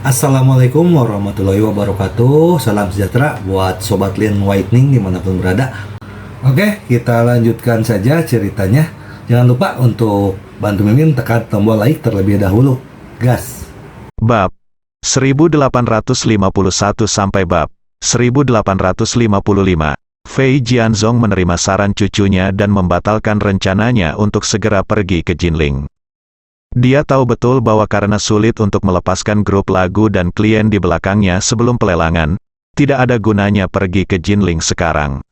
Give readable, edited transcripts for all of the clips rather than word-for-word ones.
Assalamualaikum warahmatullahi wabarakatuh. Salam sejahtera buat Sobat Lin Whitening dimanapun berada. Oke, kita lanjutkan saja ceritanya. Jangan lupa untuk bantu Mimin tekan tombol like terlebih dahulu. Gas. Bab 1851 sampai bab 1855. Fei Jianzong menerima saran cucunya dan membatalkan rencananya untuk segera pergi ke Jinling. Dia tahu betul bahwa karena sulit untuk melepaskan grup lagu dan klien di belakangnya sebelum pelelangan, tidak ada gunanya pergi ke Jinling sekarang.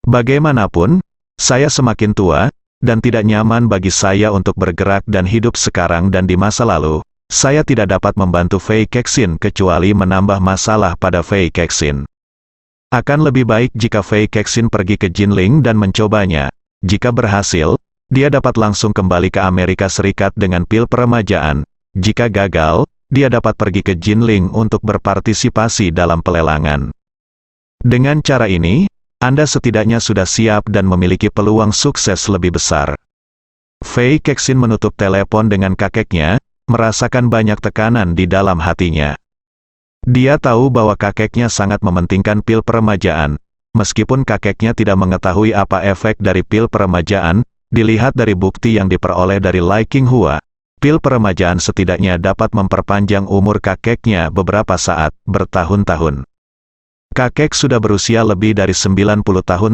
Bagaimanapun, saya semakin tua, dan tidak nyaman bagi saya untuk bergerak dan hidup sekarang dan di masa lalu. Saya tidak dapat membantu Fei Kexin kecuali menambah masalah pada Fei Kexin. Akan lebih baik jika Fei Kexin pergi ke Jinling dan mencobanya. Jika berhasil, dia dapat langsung kembali ke Amerika Serikat dengan pil peremajaan. Jika gagal, dia dapat pergi ke Jinling untuk berpartisipasi dalam pelelangan. Dengan cara ini, Anda setidaknya sudah siap dan memiliki peluang sukses lebih besar. Fei Kexin menutup telepon dengan kakeknya, merasakan banyak tekanan di dalam hatinya. Dia tahu bahwa kakeknya sangat mementingkan pil peremajaan. Meskipun kakeknya tidak mengetahui apa efek dari pil peremajaan, dilihat dari bukti yang diperoleh dari Lai Qinghua, pil peremajaan setidaknya dapat memperpanjang umur kakeknya beberapa saat, bertahun-tahun. Kakek sudah berusia lebih dari 90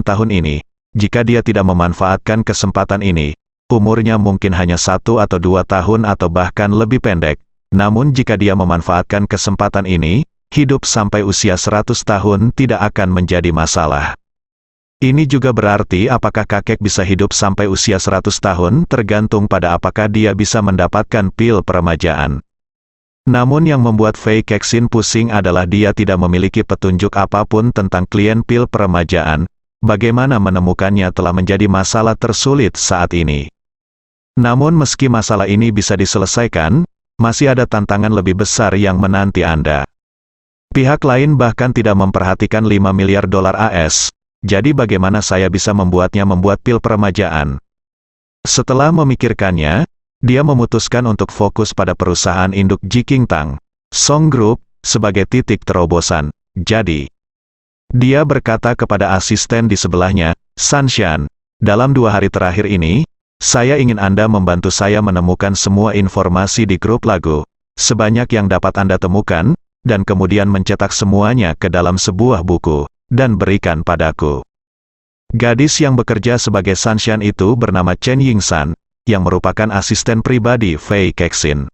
tahun ini. Jika dia tidak memanfaatkan kesempatan ini, umurnya mungkin hanya 1 atau 2 tahun atau bahkan lebih pendek. Namun jika dia memanfaatkan kesempatan ini, hidup sampai usia 100 tahun tidak akan menjadi masalah. Ini juga berarti apakah kakek bisa hidup sampai usia 100 tahun tergantung pada apakah dia bisa mendapatkan pil peremajaan. Namun yang membuat Fei Kexin pusing adalah dia tidak memiliki petunjuk apapun tentang klien pil peremajaan. Bagaimana menemukannya telah menjadi masalah tersulit saat ini. Namun meski masalah ini bisa diselesaikan, masih ada tantangan lebih besar yang menanti Anda. Pihak lain bahkan tidak memperhatikan 5 miliar dolar AS. Jadi bagaimana saya bisa membuatnya membuat pil peremajaan? Setelah memikirkannya, dia memutuskan untuk fokus pada perusahaan induk Jikingtang, Song Group, sebagai titik terobosan. Jadi, dia berkata kepada asisten di sebelahnya, Sanshan, dalam 2 hari terakhir ini, saya ingin Anda membantu saya menemukan semua informasi di grup lagu, sebanyak yang dapat Anda temukan, dan kemudian mencetak semuanya ke dalam sebuah buku dan berikan padaku. Gadis yang bekerja sebagai Sanshan itu bernama Chen Yingsan, yang merupakan asisten pribadi Fei Kexin.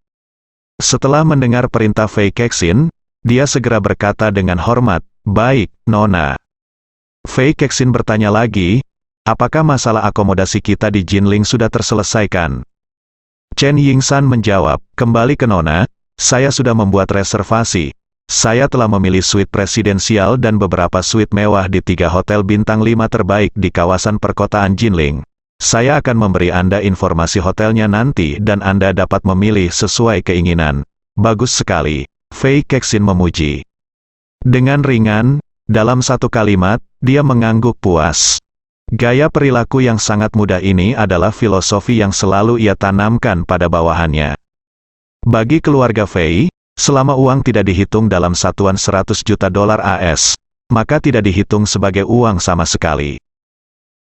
Setelah mendengar perintah Fei Kexin, dia segera berkata dengan hormat, "Baik, Nona." Fei Kexin bertanya lagi, "Apakah masalah akomodasi kita di Jinling sudah terselesaikan?" Chen Yingsan menjawab, "Kembali ke Nona, saya sudah membuat reservasi. Saya telah memilih suite presidensial dan beberapa suite mewah di 3 hotel bintang 5 terbaik di kawasan perkotaan Jinling. Saya akan memberi Anda informasi hotelnya nanti dan Anda dapat memilih sesuai keinginan." "Bagus sekali," Fei Kexin memuji. Dengan ringan, dalam satu kalimat, dia mengangguk puas. Gaya perilaku yang sangat mudah ini adalah filosofi yang selalu ia tanamkan pada bawahannya. Bagi keluarga Fei, selama uang tidak dihitung dalam satuan 100 juta dolar AS, maka tidak dihitung sebagai uang sama sekali.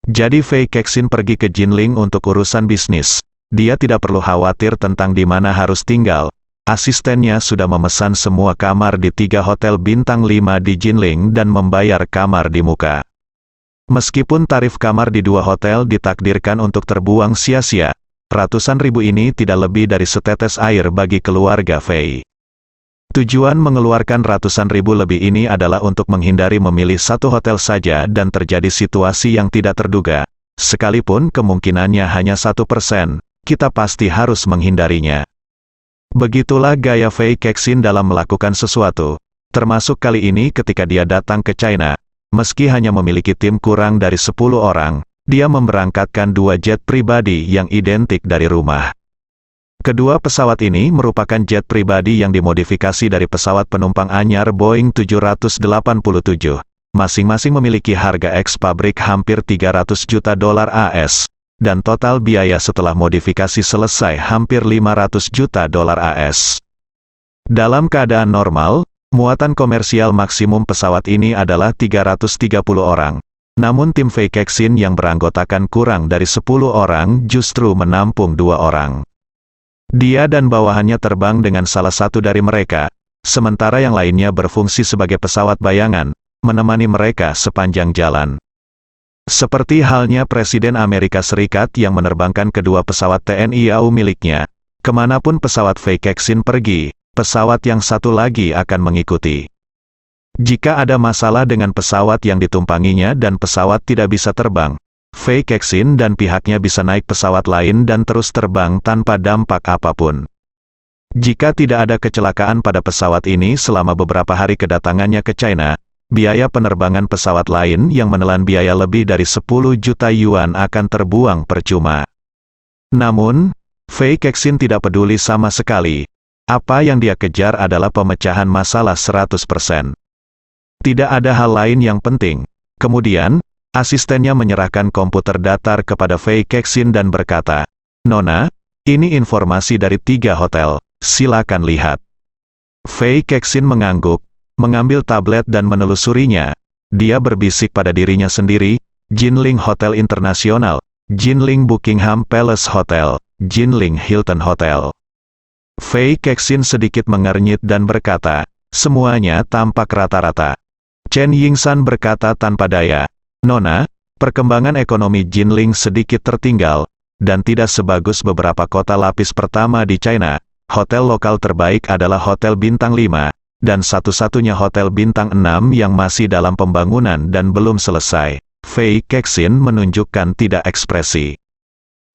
Jadi Fei Kexin pergi ke Jinling untuk urusan bisnis. Dia tidak perlu khawatir tentang di mana harus tinggal. Asistennya sudah memesan semua kamar di 3 hotel bintang 5 di Jinling dan membayar kamar di muka. Meskipun tarif kamar di 2 hotel ditakdirkan untuk terbuang sia-sia, ratusan ribu ini tidak lebih dari setetes air bagi keluarga Fei. Tujuan mengeluarkan ratusan ribu lebih ini adalah untuk menghindari memilih satu hotel saja dan terjadi situasi yang tidak terduga. Sekalipun kemungkinannya hanya 1%, kita pasti harus menghindarinya. Begitulah gaya Fei Kexin dalam melakukan sesuatu. Termasuk kali ini ketika dia datang ke China. Meski hanya memiliki tim kurang dari 10 orang, dia memberangkatkan 2 jet pribadi yang identik dari rumah. Kedua pesawat ini merupakan jet pribadi yang dimodifikasi dari pesawat penumpang anyar Boeing 787. Masing-masing memiliki harga eks pabrik hampir 300 juta dolar AS, dan total biaya setelah modifikasi selesai hampir 500 juta dolar AS. Dalam keadaan normal, muatan komersial maksimum pesawat ini adalah 330 orang. Namun tim Fei Kexin yang beranggotakan kurang dari 10 orang justru menampung 2 orang. Dia dan bawahannya terbang dengan salah satu dari mereka, sementara yang lainnya berfungsi sebagai pesawat bayangan, menemani mereka sepanjang jalan. Seperti halnya Presiden Amerika Serikat yang menerbangkan kedua pesawat TNI AU miliknya, kemanapun pesawat Fei Kexin pergi, pesawat yang satu lagi akan mengikuti. Jika ada masalah dengan pesawat yang ditumpanginya dan pesawat tidak bisa terbang, Fei Kexin dan pihaknya bisa naik pesawat lain dan terus terbang tanpa dampak apapun. Jika tidak ada kecelakaan pada pesawat ini selama beberapa hari kedatangannya ke China, biaya penerbangan pesawat lain yang menelan biaya lebih dari 10 juta yuan akan terbuang percuma. Namun, Fei Kexin tidak peduli sama sekali. Apa yang dia kejar adalah pemecahan masalah 100%. Tidak ada hal lain yang penting. Kemudian, asistennya menyerahkan komputer datar kepada Fei Kexin dan berkata, "Nona, ini informasi dari 3 hotel, silakan lihat." Fei Kexin mengangguk, mengambil tablet dan menelusurinya. Dia berbisik pada dirinya sendiri, Jinling Hotel Internasional, Jinling Buckingham Palace Hotel, Jinling Hilton Hotel. Fei Kexin sedikit mengernyit dan berkata, "Semuanya tampak rata-rata." Chen Yingsan berkata tanpa daya, "Nona, perkembangan ekonomi Jinling sedikit tertinggal, dan tidak sebagus beberapa kota lapis pertama di China. Hotel lokal terbaik adalah Hotel Bintang 5, dan satu-satunya Hotel Bintang 6 yang masih dalam pembangunan dan belum selesai." Fei Kexin menunjukkan tidak ekspresi.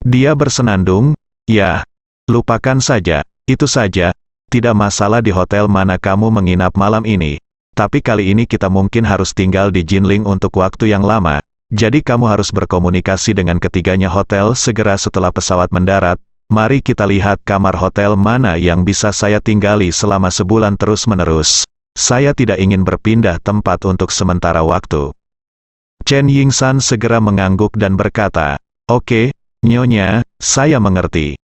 Dia bersenandung, "Ya, lupakan saja, itu saja, tidak masalah di hotel mana kamu menginap malam ini. Tapi kali ini kita mungkin harus tinggal di Jinling untuk waktu yang lama, jadi kamu harus berkomunikasi dengan ketiganya hotel segera setelah pesawat mendarat. Mari kita lihat kamar hotel mana yang bisa saya tinggali selama sebulan terus-menerus. Saya tidak ingin berpindah tempat untuk sementara waktu." Chen Yingsan segera mengangguk dan berkata, "Oke, Nyonya, saya mengerti."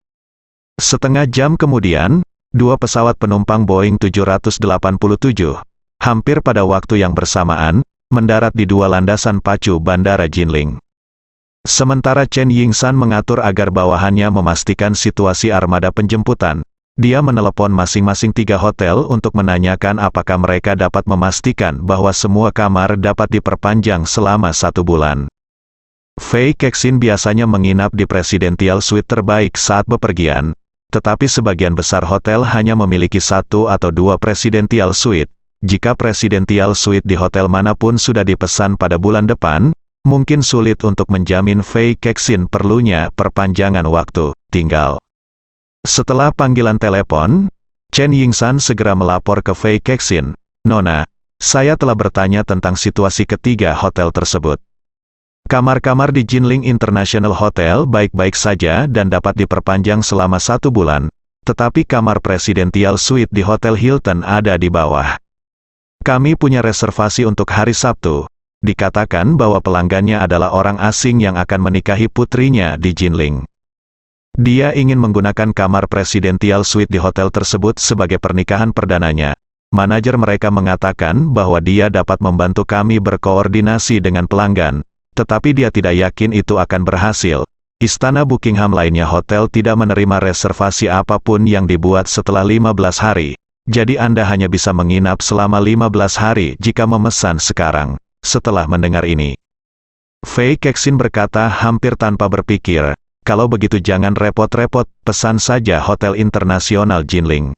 Setengah jam kemudian, 2 pesawat penumpang Boeing 787, hampir pada waktu yang bersamaan, mendarat di 2 landasan pacu Bandara Jinling. Sementara Chen Yingsan mengatur agar bawahannya memastikan situasi armada penjemputan, dia menelepon masing-masing 3 hotel untuk menanyakan apakah mereka dapat memastikan bahwa semua kamar dapat diperpanjang selama 1 bulan. Fei Kexin biasanya menginap di Presidential Suite terbaik saat bepergian, tetapi sebagian besar hotel hanya memiliki 1 atau 2 Presidential Suite. Jika Presidential Suite di hotel manapun sudah dipesan pada bulan depan, mungkin sulit untuk menjamin Fei Kexin perlunya perpanjangan waktu tinggal. Setelah panggilan telepon, Chen Yingsan segera melapor ke Fei Kexin, "Nona, saya telah bertanya tentang situasi ketiga hotel tersebut. Kamar-kamar di Jinling International Hotel baik-baik saja dan dapat diperpanjang selama 1 bulan, tetapi kamar Presidential Suite di Hotel Hilton ada di bawah. Kami punya reservasi untuk hari Sabtu. Dikatakan bahwa pelanggannya adalah orang asing yang akan menikahi putrinya di Jinling. Dia ingin menggunakan kamar Presidential Suite di hotel tersebut sebagai pernikahan perdananya. Manajer mereka mengatakan bahwa dia dapat membantu kami berkoordinasi dengan pelanggan, tetapi dia tidak yakin itu akan berhasil. Istana Buckingham lainnya hotel tidak menerima reservasi apapun yang dibuat setelah 15 hari. Jadi Anda hanya bisa menginap selama 15 hari jika memesan sekarang." Setelah mendengar ini, Fei Kexin berkata hampir tanpa berpikir, "Kalau begitu jangan repot-repot, pesan saja Hotel Internasional Jinling."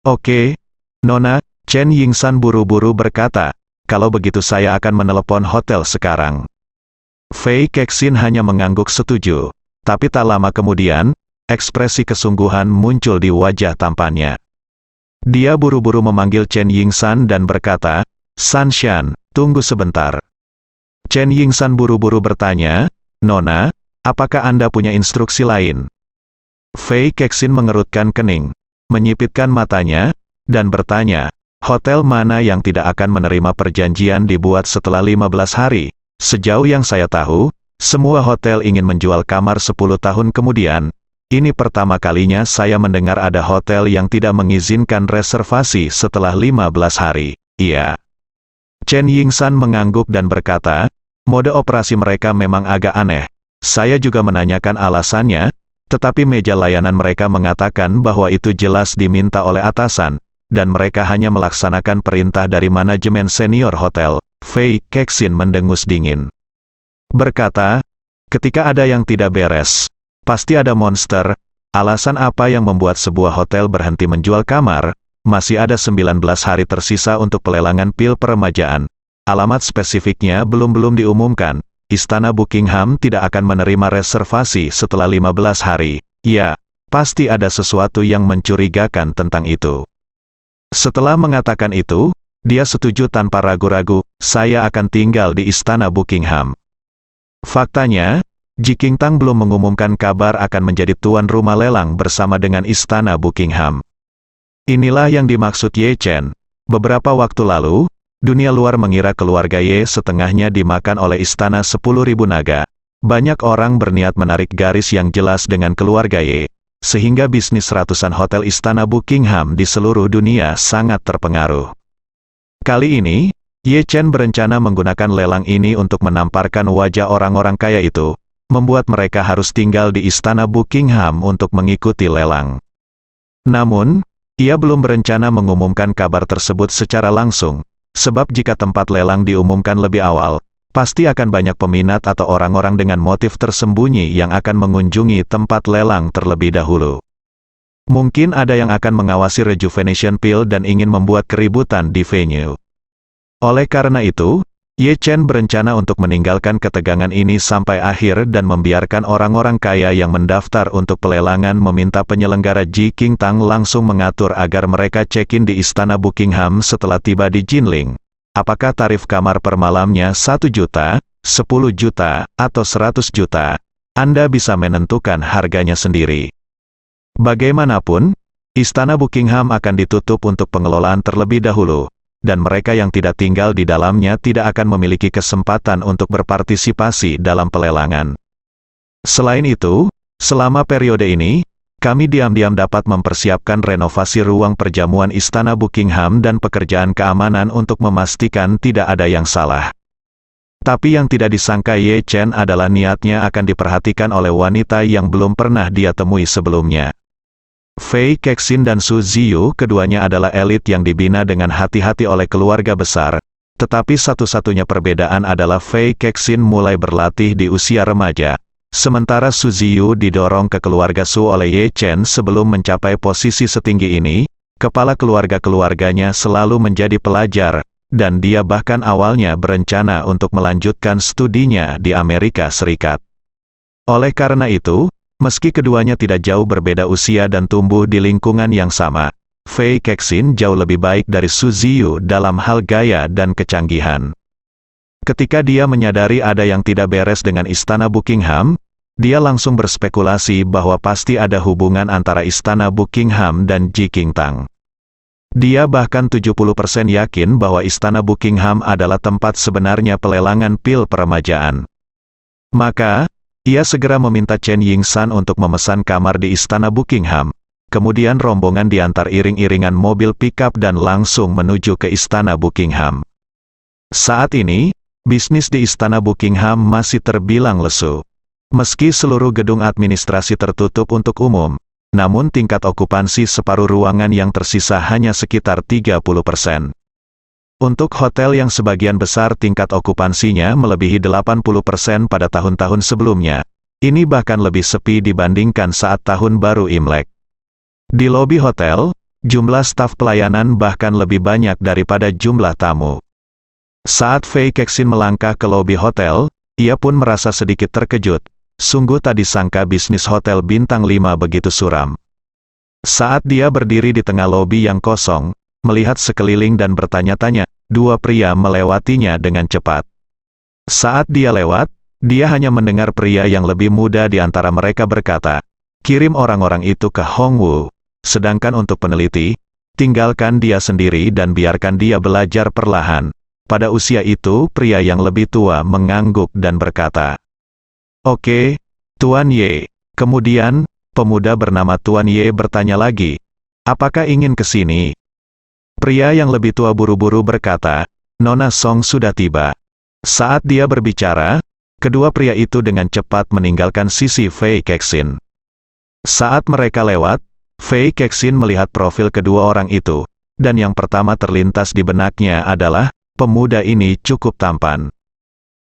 "Oke, Nona," Chen Yingsan buru-buru berkata, "kalau begitu saya akan menelepon hotel sekarang." Fei Kexin hanya mengangguk setuju, tapi tak lama kemudian, ekspresi kesungguhan muncul di wajah tampannya. Dia buru-buru memanggil Chen Yingsan dan berkata, "Sanshan, tunggu sebentar." Chen Yingsan buru-buru bertanya, "Nona, apakah Anda punya instruksi lain?" Fei Kexin mengerutkan kening, menyipitkan matanya, dan bertanya, "Hotel mana yang tidak akan menerima perjanjian dibuat setelah 15 hari? Sejauh yang saya tahu, semua hotel ingin menjual kamar 10 tahun kemudian. ini pertama kalinya saya mendengar ada hotel yang tidak mengizinkan reservasi setelah 15 hari. Iya. Chen Yingsan mengangguk dan berkata, mode operasi mereka memang agak aneh. Saya juga menanyakan alasannya, tetapi meja layanan mereka mengatakan bahwa itu jelas diminta oleh atasan, dan mereka hanya melaksanakan perintah dari manajemen senior hotel. Fei Kexin mendengus dingin. Berkata, ketika ada yang tidak beres, pasti ada monster. Alasan apa yang membuat sebuah hotel berhenti menjual kamar? Masih ada 19 hari tersisa untuk pelelangan pil peremajaan. Alamat spesifiknya belum diumumkan. Istana Buckingham tidak akan menerima reservasi setelah 15 hari. Ya, pasti ada sesuatu yang mencurigakan tentang itu. Setelah mengatakan itu, dia setuju tanpa ragu-ragu, saya akan tinggal di Istana Buckingham. Faktanya, Ji Qingtang belum mengumumkan kabar akan menjadi tuan rumah lelang bersama dengan Istana Buckingham. Inilah yang dimaksud Ye Chen. Beberapa waktu lalu, dunia luar mengira keluarga Ye setengahnya dimakan oleh Istana 10.000 Naga. Banyak orang berniat menarik garis yang jelas dengan keluarga Ye, sehingga bisnis ratusan hotel Istana Buckingham di seluruh dunia sangat terpengaruh. Kali ini, Ye Chen berencana menggunakan lelang ini untuk menamparkan wajah orang-orang kaya itu, membuat mereka harus tinggal di Istana Buckingham untuk mengikuti lelang. Namun, ia belum berencana mengumumkan kabar tersebut secara langsung, sebab jika tempat lelang diumumkan lebih awal, pasti akan banyak peminat atau orang-orang dengan motif tersembunyi yang akan mengunjungi tempat lelang terlebih dahulu. Mungkin ada yang akan mengawasi Rejuvenation Pill dan ingin membuat keributan di venue. Oleh karena itu, Ye Chen berencana untuk meninggalkan ketegangan ini sampai akhir dan membiarkan orang-orang kaya yang mendaftar untuk pelelangan meminta penyelenggara Ji Qingtang langsung mengatur agar mereka check-in di Istana Buckingham setelah tiba di Jinling. Apakah tarif kamar per malamnya 1 juta, 10 juta, atau 100 juta? Anda bisa menentukan harganya sendiri. Bagaimanapun, Istana Buckingham akan ditutup untuk pengelolaan terlebih dahulu, dan mereka yang tidak tinggal di dalamnya tidak akan memiliki kesempatan untuk berpartisipasi dalam pelelangan. Selain itu, selama periode ini, kami diam-diam dapat mempersiapkan renovasi ruang perjamuan Istana Buckingham dan pekerjaan keamanan untuk memastikan tidak ada yang salah. Tapi yang tidak disangka Ye Chen adalah niatnya akan diperhatikan oleh wanita yang belum pernah dia temui sebelumnya. Fei Kexin dan Su Ziyu keduanya adalah elit yang dibina dengan hati-hati oleh keluarga besar, tetapi satu-satunya perbedaan adalah Fei Kexin mulai berlatih di usia remaja, sementara Su Ziyu didorong ke keluarga Su oleh Ye Chen sebelum mencapai posisi setinggi ini. Kepala keluarga-keluarganya selalu menjadi pelajar, dan dia bahkan awalnya berencana untuk melanjutkan studinya di Amerika Serikat. Oleh karena itu, meski keduanya tidak jauh berbeda usia dan tumbuh di lingkungan yang sama, Fei Kexin jauh lebih baik dari Su Ziyu dalam hal gaya dan kecanggihan. Ketika dia menyadari ada yang tidak beres dengan Istana Buckingham, dia langsung berspekulasi bahwa pasti ada hubungan antara Istana Buckingham dan Ji Qingtang. Dia bahkan 70% yakin bahwa Istana Buckingham adalah tempat sebenarnya pelelangan pil peremajaan. Maka, ia segera meminta Chen Yingsan untuk memesan kamar di Istana Buckingham. Kemudian rombongan diantar iring-iringan mobil pickup dan langsung menuju ke Istana Buckingham. Saat ini, bisnis di Istana Buckingham masih terbilang lesu. Meski seluruh gedung administrasi tertutup untuk umum, namun tingkat okupansi separuh ruangan yang tersisa hanya sekitar 30%. Untuk hotel yang sebagian besar tingkat okupansinya melebihi 80% pada tahun-tahun sebelumnya, ini bahkan lebih sepi dibandingkan saat Tahun Baru Imlek. Di lobi hotel, jumlah staf pelayanan bahkan lebih banyak daripada jumlah tamu. Saat Fei Kexin melangkah ke lobi hotel, ia pun merasa sedikit terkejut. Sungguh tak disangka bisnis hotel bintang 5 begitu suram. Saat dia berdiri di tengah lobi yang kosong, melihat sekeliling dan bertanya-tanya, dua pria melewatinya dengan cepat. Saat dia lewat, dia hanya mendengar pria yang lebih muda di antara mereka berkata, "Kirim orang-orang itu ke Hongwu. Sedangkan untuk peneliti, tinggalkan dia sendiri dan biarkan dia belajar perlahan." Pada usia itu, pria yang lebih tua mengangguk dan berkata, "Oke, Tuan Ye." Kemudian, pemuda bernama Tuan Ye bertanya lagi, "Apakah ingin ke sini?" Pria yang lebih tua buru-buru berkata, "Nona Song sudah tiba." Saat dia berbicara, kedua pria itu dengan cepat meninggalkan sisi Fei Kexin. Saat mereka lewat, Fei Kexin melihat profil kedua orang itu, dan yang pertama terlintas di benaknya adalah, pemuda ini cukup tampan.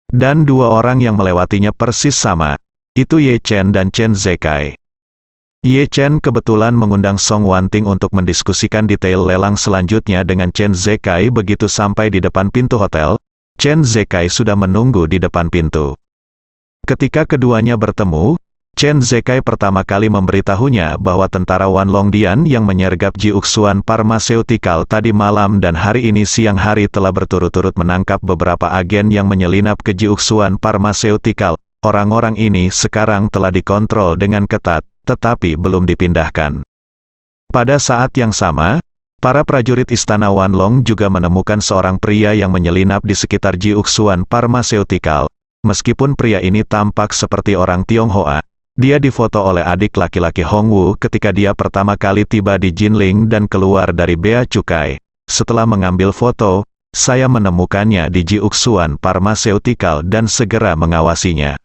Dan dua orang yang melewatinya persis sama, itu Ye Chen dan Chen Zekai. Ye Chen kebetulan mengundang Song Wanting untuk mendiskusikan detail lelang selanjutnya dengan Chen Zekai. Begitu sampai di depan pintu hotel, Chen Zekai sudah menunggu di depan pintu. Ketika keduanya bertemu, Chen Zekai pertama kali memberitahunya bahwa tentara Wan Longdian yang menyergap Jiuxuan Pharmaceutical tadi malam dan hari ini siang hari telah berturut-turut menangkap beberapa agen yang menyelinap ke Jiuxuan Pharmaceutical. Orang-orang ini sekarang telah dikontrol dengan ketat, tetapi belum dipindahkan. Pada saat yang sama, para prajurit Istana Wanlong juga menemukan seorang pria yang menyelinap di sekitar Jiuxuan Pharmaceutical. Meskipun pria ini tampak seperti orang Tionghoa, dia difoto oleh adik laki-laki Hongwu ketika dia pertama kali tiba di Jinling dan keluar dari Bea Cukai. Setelah mengambil foto, saya menemukannya di Jiuxuan Pharmaceutical dan segera mengawasinya.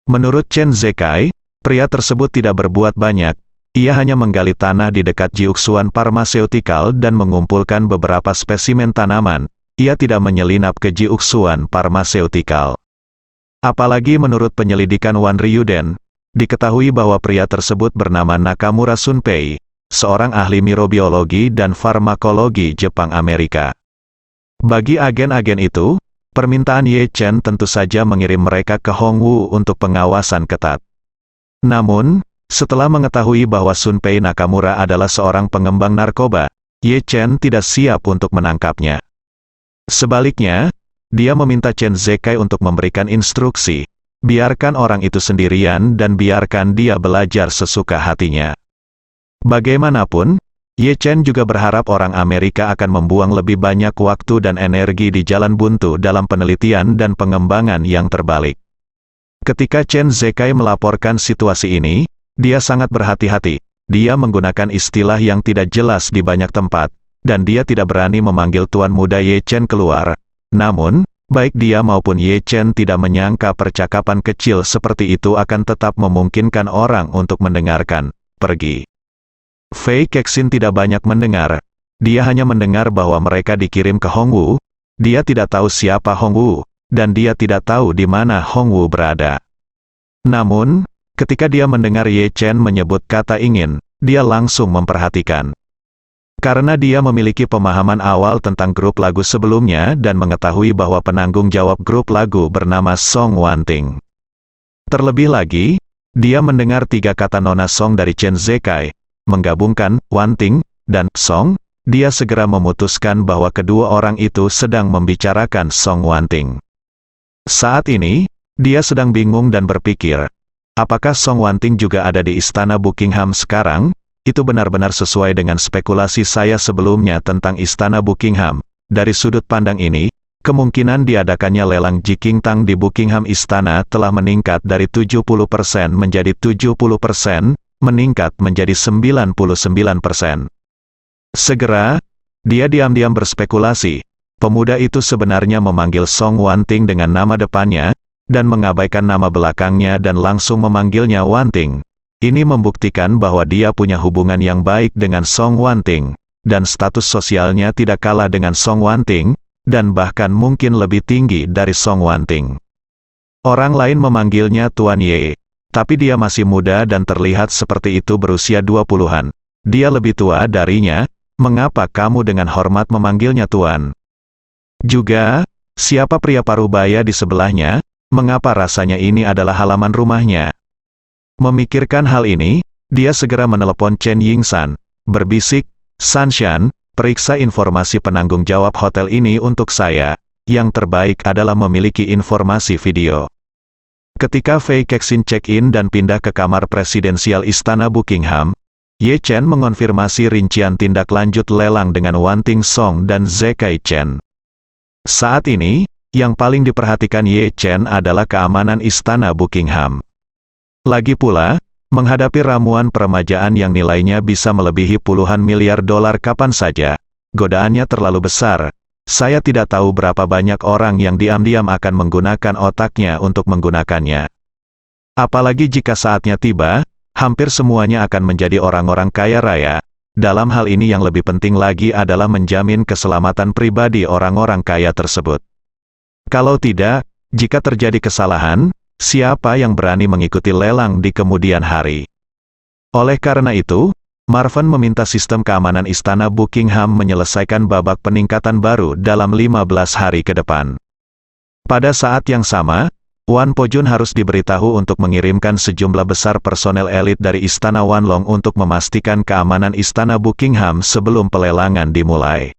Menurut Chen Zekai, pria tersebut tidak berbuat banyak. Ia hanya menggali tanah di dekat Jiuxuan Pharmaceutical dan mengumpulkan beberapa spesimen tanaman. Ia tidak menyelinap ke Jiuxuan Pharmaceutical. Apalagi menurut penyelidikan Wan Ryuden, diketahui bahwa pria tersebut bernama Nakamura Sunpei, seorang ahli mirobiologi dan farmakologi Jepang Amerika. Bagi agen-agen itu, permintaan Ye Chen tentu saja mengirim mereka ke Hongwu untuk pengawasan ketat. Namun, setelah mengetahui bahwa Sunpei Nakamura adalah seorang pengembang narkoba, Ye Chen tidak siap untuk menangkapnya. Sebaliknya, dia meminta Chen Zekai untuk memberikan instruksi, biarkan orang itu sendirian dan biarkan dia belajar sesuka hatinya. Bagaimanapun, Ye Chen juga berharap orang Amerika akan membuang lebih banyak waktu dan energi di jalan buntu dalam penelitian dan pengembangan yang terbalik. Ketika Chen Zekai melaporkan situasi ini, dia sangat berhati-hati. Dia menggunakan istilah yang tidak jelas di banyak tempat, dan dia tidak berani memanggil Tuan Muda Ye Chen keluar. Namun, baik dia maupun Ye Chen tidak menyangka percakapan kecil seperti itu akan tetap memungkinkan orang untuk mendengarkan. Pergi. Fei Kexin tidak banyak mendengar. Dia hanya mendengar bahwa mereka dikirim ke Hongwu. Dia tidak tahu siapa Hongwu, dan dia tidak tahu di mana Hongwu berada. Namun, ketika dia mendengar Ye Chen menyebut kata ingin, dia langsung memperhatikan. Karena dia memiliki pemahaman awal tentang grup lagu sebelumnya dan mengetahui bahwa penanggung jawab grup lagu bernama Song Wanting. Terlebih lagi, dia mendengar tiga kata Nona Song dari Chen Zekai, menggabungkan Wanting dan Song. Dia segera memutuskan bahwa kedua orang itu sedang membicarakan Song Wanting. Saat ini, dia sedang bingung dan berpikir, apakah Song Wanting juga ada di Istana Buckingham sekarang? Itu benar-benar sesuai dengan spekulasi saya sebelumnya tentang Istana Buckingham. Dari sudut pandang ini, kemungkinan diadakannya lelang Jikingtang di Buckingham Istana telah meningkat dari 70% menjadi 70%, meningkat menjadi 99%. Segera, dia diam-diam berspekulasi, pemuda itu sebenarnya memanggil Song Wanting dengan nama depannya, dan mengabaikan nama belakangnya dan langsung memanggilnya Wanting. Ini membuktikan bahwa dia punya hubungan yang baik dengan Song Wanting, dan status sosialnya tidak kalah dengan Song Wanting, dan bahkan mungkin lebih tinggi dari Song Wanting. Orang lain memanggilnya Tuan Ye, tapi dia masih muda dan terlihat seperti itu berusia 20-an. Dia lebih tua darinya, mengapa kamu dengan hormat memanggilnya Tuan? Juga, siapa pria parubaya di sebelahnya, mengapa rasanya ini adalah halaman rumahnya? Memikirkan hal ini, dia segera menelepon Chen Yingsan, berbisik, Sanshan, periksa informasi penanggung jawab hotel ini untuk saya, yang terbaik adalah memiliki informasi video. Ketika Fei Kexin check-in dan pindah ke kamar presidensial Istana Buckingham, Ye Chen mengonfirmasi rincian tindak lanjut lelang dengan Wanting Song dan Zekai Chen. Saat ini, yang paling diperhatikan Ye Chen adalah keamanan Istana Buckingham. Lagi pula, Menghadapi ramuan peremajaan yang nilainya bisa melebihi puluhan miliar dolar kapan saja, godaannya terlalu besar. Saya tidak tahu berapa banyak orang yang diam-diam akan menggunakan otaknya untuk menggunakannya. Apalagi jika saatnya tiba, hampir semuanya akan menjadi orang-orang kaya raya. Dalam hal ini yang lebih penting lagi adalah menjamin keselamatan pribadi orang-orang kaya tersebut. Kalau tidak, jika terjadi kesalahan, siapa yang berani mengikuti lelang di kemudian hari? Oleh karena itu, Marvan meminta sistem keamanan Istana Buckingham menyelesaikan babak peningkatan baru dalam 15 hari ke depan. Pada saat yang sama, Wan Po-jun harus diberitahu untuk mengirimkan sejumlah besar personel elit dari Istana Wanlong untuk memastikan keamanan Istana Buckingham sebelum pelelangan dimulai.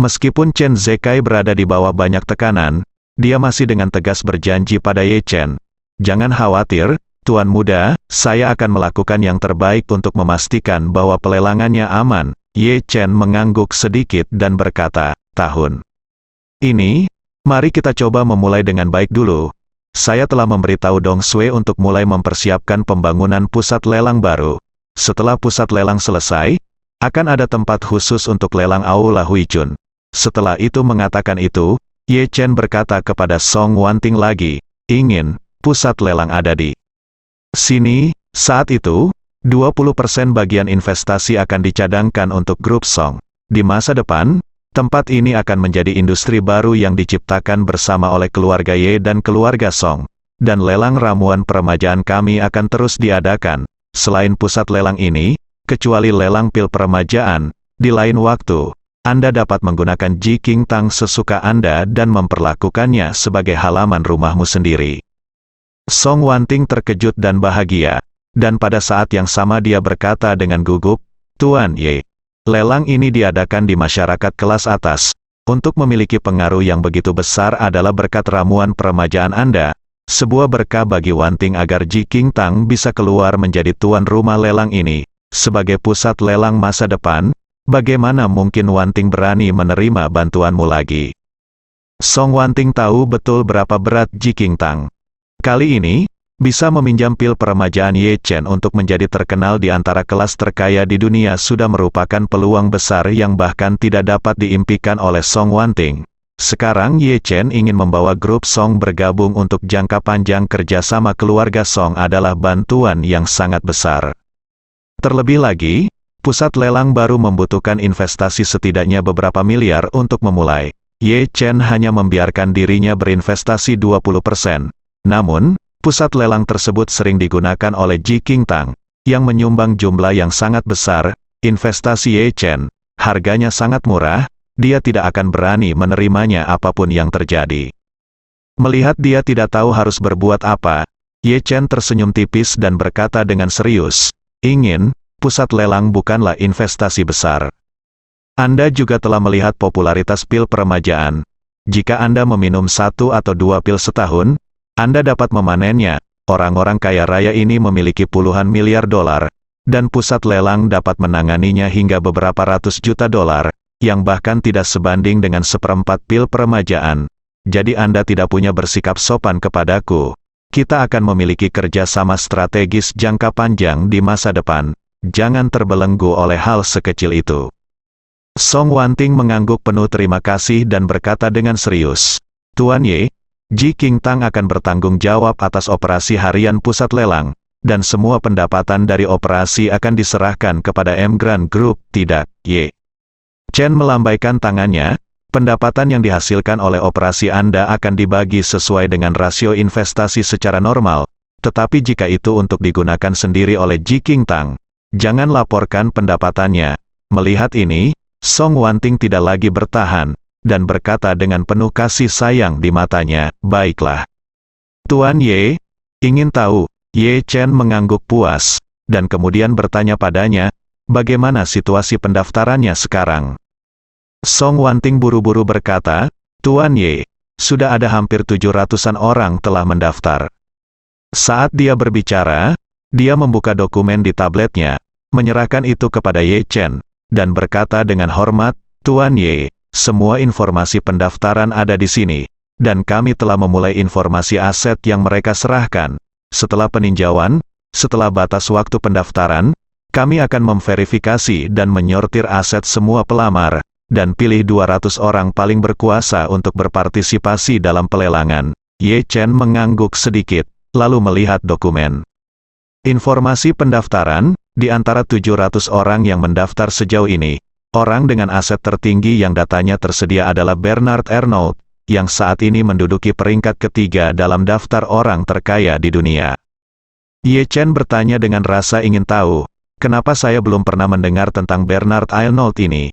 Meskipun Chen Zekai berada di bawah banyak tekanan, dia masih dengan tegas berjanji pada Ye Chen, "Jangan khawatir, Tuan Muda, saya akan melakukan yang terbaik untuk memastikan bahwa pelelangannya aman." Ye Chen mengangguk sedikit dan berkata, "Tahun ini, mari kita coba memulai dengan baik dulu. Saya telah memberitahu Dong Sui untuk mulai mempersiapkan pembangunan pusat lelang baru. Setelah pusat lelang selesai, akan ada tempat khusus untuk lelang Aula Huijun." Setelah itu mengatakan itu, Ye Chen berkata kepada Song Wanting lagi, "Ingin pusat lelang ada di sini." Saat itu, 20% bagian investasi akan dicadangkan untuk grup Song. Di masa depan, tempat ini akan menjadi industri baru yang diciptakan bersama oleh keluarga Ye dan keluarga Song. Dan lelang ramuan peremajaan kami akan terus diadakan. Selain pusat lelang ini, kecuali lelang pil peremajaan, di lain waktu, Anda dapat menggunakan Ji King Tang sesuka Anda dan memperlakukannya sebagai halaman rumahmu sendiri. Song Wanting terkejut dan bahagia. Dan pada saat yang sama dia berkata dengan gugup, "Tuan Ye, lelang ini diadakan di masyarakat kelas atas. Untuk memiliki pengaruh yang begitu besar adalah berkat ramuan peremajaan Anda. Sebuah berkah bagi Wanting agar Ji King Tang bisa keluar menjadi tuan rumah lelang ini. Sebagai pusat lelang masa depan, bagaimana mungkin Wanting berani menerima bantuanmu lagi?" Song Wanting tahu betul berapa berat Ji King Tang. Kali ini, bisa meminjam pil peremajaan Ye Chen untuk menjadi terkenal di antara kelas terkaya di dunia sudah merupakan peluang besar yang bahkan tidak dapat diimpikan oleh Song Wanting. Sekarang Ye Chen ingin membawa grup Song bergabung untuk jangka panjang. Kerjasama keluarga Song adalah bantuan yang sangat besar. Terlebih lagi, pusat lelang baru membutuhkan investasi setidaknya beberapa miliar untuk memulai. Ye Chen hanya membiarkan dirinya berinvestasi 20%. Namun, pusat lelang tersebut sering digunakan oleh Ji King Tang, yang menyumbang jumlah yang sangat besar. Investasi Ye Chen, harganya sangat murah, dia tidak akan berani menerimanya apapun yang terjadi. Melihat dia tidak tahu harus berbuat apa, Ye Chen tersenyum tipis dan berkata dengan serius, "Ingin, pusat lelang bukanlah investasi besar. Anda juga telah melihat popularitas pil peremajaan. Jika Anda meminum 1 atau 2 pil setahun, Anda dapat memanennya." Orang-orang kaya raya ini memiliki puluhan miliar dolar, dan pusat lelang dapat menanganinya hingga beberapa ratus juta dolar, yang bahkan tidak sebanding dengan seperempat pil peremajaan. Jadi Anda tidak punya bersikap sopan kepadaku. Kita akan memiliki kerjasama strategis jangka panjang di masa depan. Jangan terbelenggu oleh hal sekecil itu. Song Wanting mengangguk penuh terima kasih dan berkata dengan serius, "Tuan Ye, Ji King Tang akan bertanggung jawab atas operasi harian pusat lelang, dan semua pendapatan dari operasi akan diserahkan kepada M Grand Group, tidak, Ye?" Chen melambaikan tangannya. "Pendapatan yang dihasilkan oleh operasi Anda akan dibagi sesuai dengan rasio investasi secara normal, tetapi jika itu untuk digunakan sendiri oleh Ji King Tang, jangan laporkan pendapatannya." Melihat ini, Song Wanting tidak lagi bertahan, dan berkata dengan penuh kasih sayang di matanya, "Baiklah. Tuan Ye, ingin tahu?" Ye Chen mengangguk puas, dan kemudian bertanya padanya, "Bagaimana situasi pendaftarannya sekarang?" Song Wanting buru-buru berkata, "Tuan Ye, sudah ada hampir 700-an orang telah mendaftar." Saat dia berbicara, dia membuka dokumen di tabletnya, menyerahkan itu kepada Ye Chen, dan berkata dengan hormat, "Tuan Ye, semua informasi pendaftaran ada di sini, dan kami telah memulai informasi aset yang mereka serahkan. Setelah peninjauan, setelah batas waktu pendaftaran, kami akan memverifikasi dan menyortir aset semua pelamar, dan pilih 200 orang paling berkuasa untuk berpartisipasi dalam pelelangan. Ye Chen mengangguk sedikit, lalu melihat dokumen. Informasi pendaftaran, di antara 700 orang yang mendaftar sejauh ini, orang dengan aset tertinggi yang datanya tersedia adalah Bernard Arnault, yang saat ini menduduki peringkat ketiga dalam daftar orang terkaya di dunia. Ye Chen bertanya dengan rasa ingin tahu, kenapa saya belum pernah mendengar tentang Bernard Arnault ini?